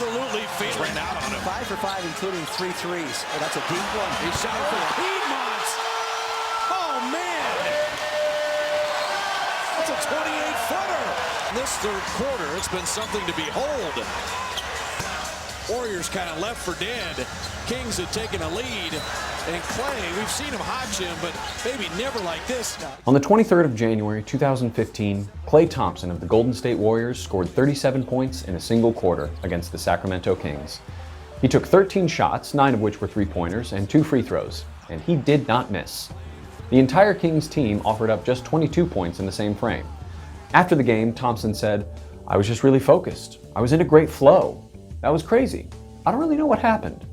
absolutely feeling out on him. 5 for 5, including 3 threes. Oh, that's a deep one. He shot it for Piedmont. Oh, man. That's a 28-footer. This third quarter, it's been something to behold. Warriors kind of left for dead. Kings had taken a lead. And Clay, we've seen him hotch him, but maybe never like this. On the 23rd of January, 2015, Clay Thompson of the Golden State Warriors scored 37 points in a single quarter against the Sacramento Kings. He took 13 shots, 9 of which were three-pointers, and 2 free throws, and he did not miss. The entire Kings team offered up just 22 points in the same frame. After the game, Thompson said, "I was just really focused. I was in a great flow. That was crazy. I don't really know what happened."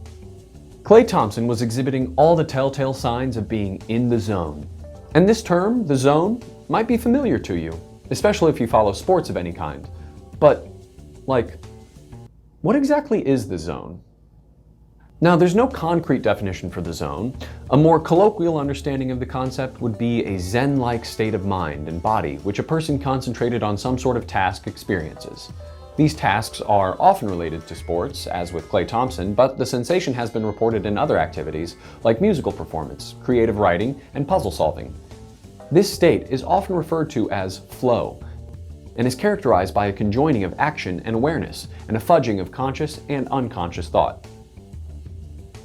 Clay Thompson was exhibiting all the telltale signs of being in the zone. And this term, the zone, might be familiar to you, especially if you follow sports of any kind. But, like, what exactly is the zone? Now, there's no concrete definition for the zone. A more colloquial understanding of the concept would be a zen-like state of mind and body which a person concentrated on some sort of task experiences. These tasks are often related to sports, as with Clay Thompson, but the sensation has been reported in other activities like musical performance, creative writing, and puzzle solving. This state is often referred to as flow, and is characterized by a conjoining of action and awareness, and a fudging of conscious and unconscious thought.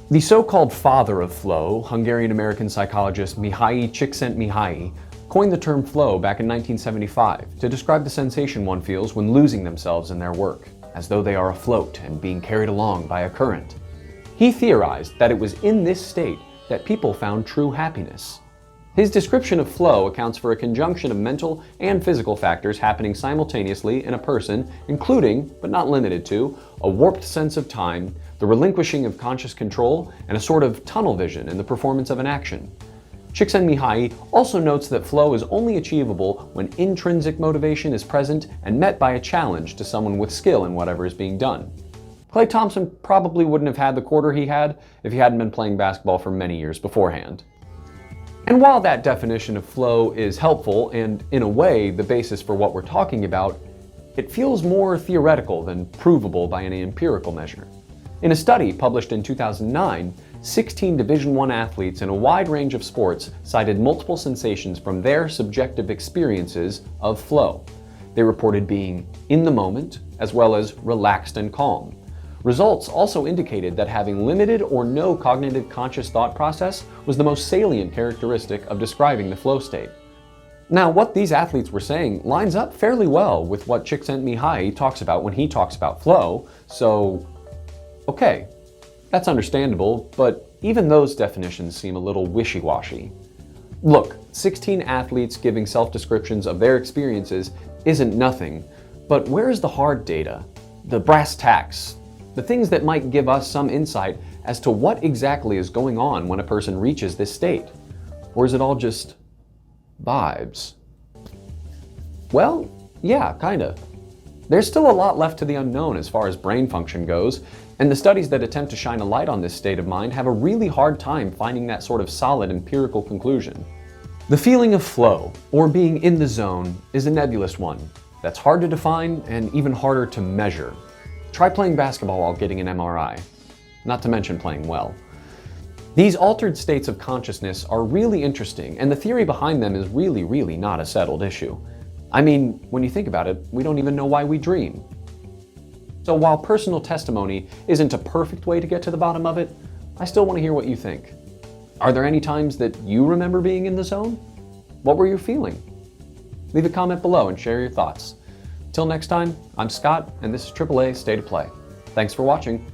The so-called father of flow, Hungarian-American psychologist Mihaly Csikszentmihalyi, coined the term flow back in 1975 to describe the sensation one feels when losing themselves in their work, as though they are afloat and being carried along by a current. He theorized that it was in this state that people found true happiness. His description of flow accounts for a conjunction of mental and physical factors happening simultaneously in a person, including, but not limited to, a warped sense of time, the relinquishing of conscious control, and a sort of tunnel vision in the performance of an action. Csikszentmihalyi also notes that flow is only achievable when intrinsic motivation is present and met by a challenge to someone with skill in whatever is being done. Clay Thompson probably wouldn't have had the quarter he had if he hadn't been playing basketball for many years beforehand. And while that definition of flow is helpful and, in a way, the basis for what we're talking about, it feels more theoretical than provable by any empirical measure. In a study published in 2009, 16 Division I athletes in a wide range of sports cited multiple sensations from their subjective experiences of flow. They reported being in the moment, as well as relaxed and calm. Results also indicated that having limited or no cognitive conscious thought process was the most salient characteristic of describing the flow state. Now, what these athletes were saying lines up fairly well with what Csikszentmihalyi talks about when he talks about flow, so okay. That's understandable, but even those definitions seem a little wishy-washy. Look, 16 athletes giving self-descriptions of their experiences isn't nothing, but where is the hard data? The brass tacks? The things that might give us some insight as to what exactly is going on when a person reaches this state? Or is it all just vibes? Well, yeah, kinda. There's still a lot left to the unknown as far as brain function goes, and the studies that attempt to shine a light on this state of mind have a really hard time finding that sort of solid empirical conclusion. The feeling of flow, or being in the zone, is a nebulous one that's hard to define and even harder to measure. Try playing basketball while getting an MRI, not to mention playing well. These altered states of consciousness are really interesting, and the theory behind them is really not a settled issue. I mean, when you think about it, we don't even know why we dream. So while personal testimony isn't a perfect way to get to the bottom of it, I still want to hear what you think. Are there any times that you remember being in the zone? What were you feeling? Leave a comment below and share your thoughts. Till next time, I'm Scott, and this is AAA State of Play. Thanks for watching.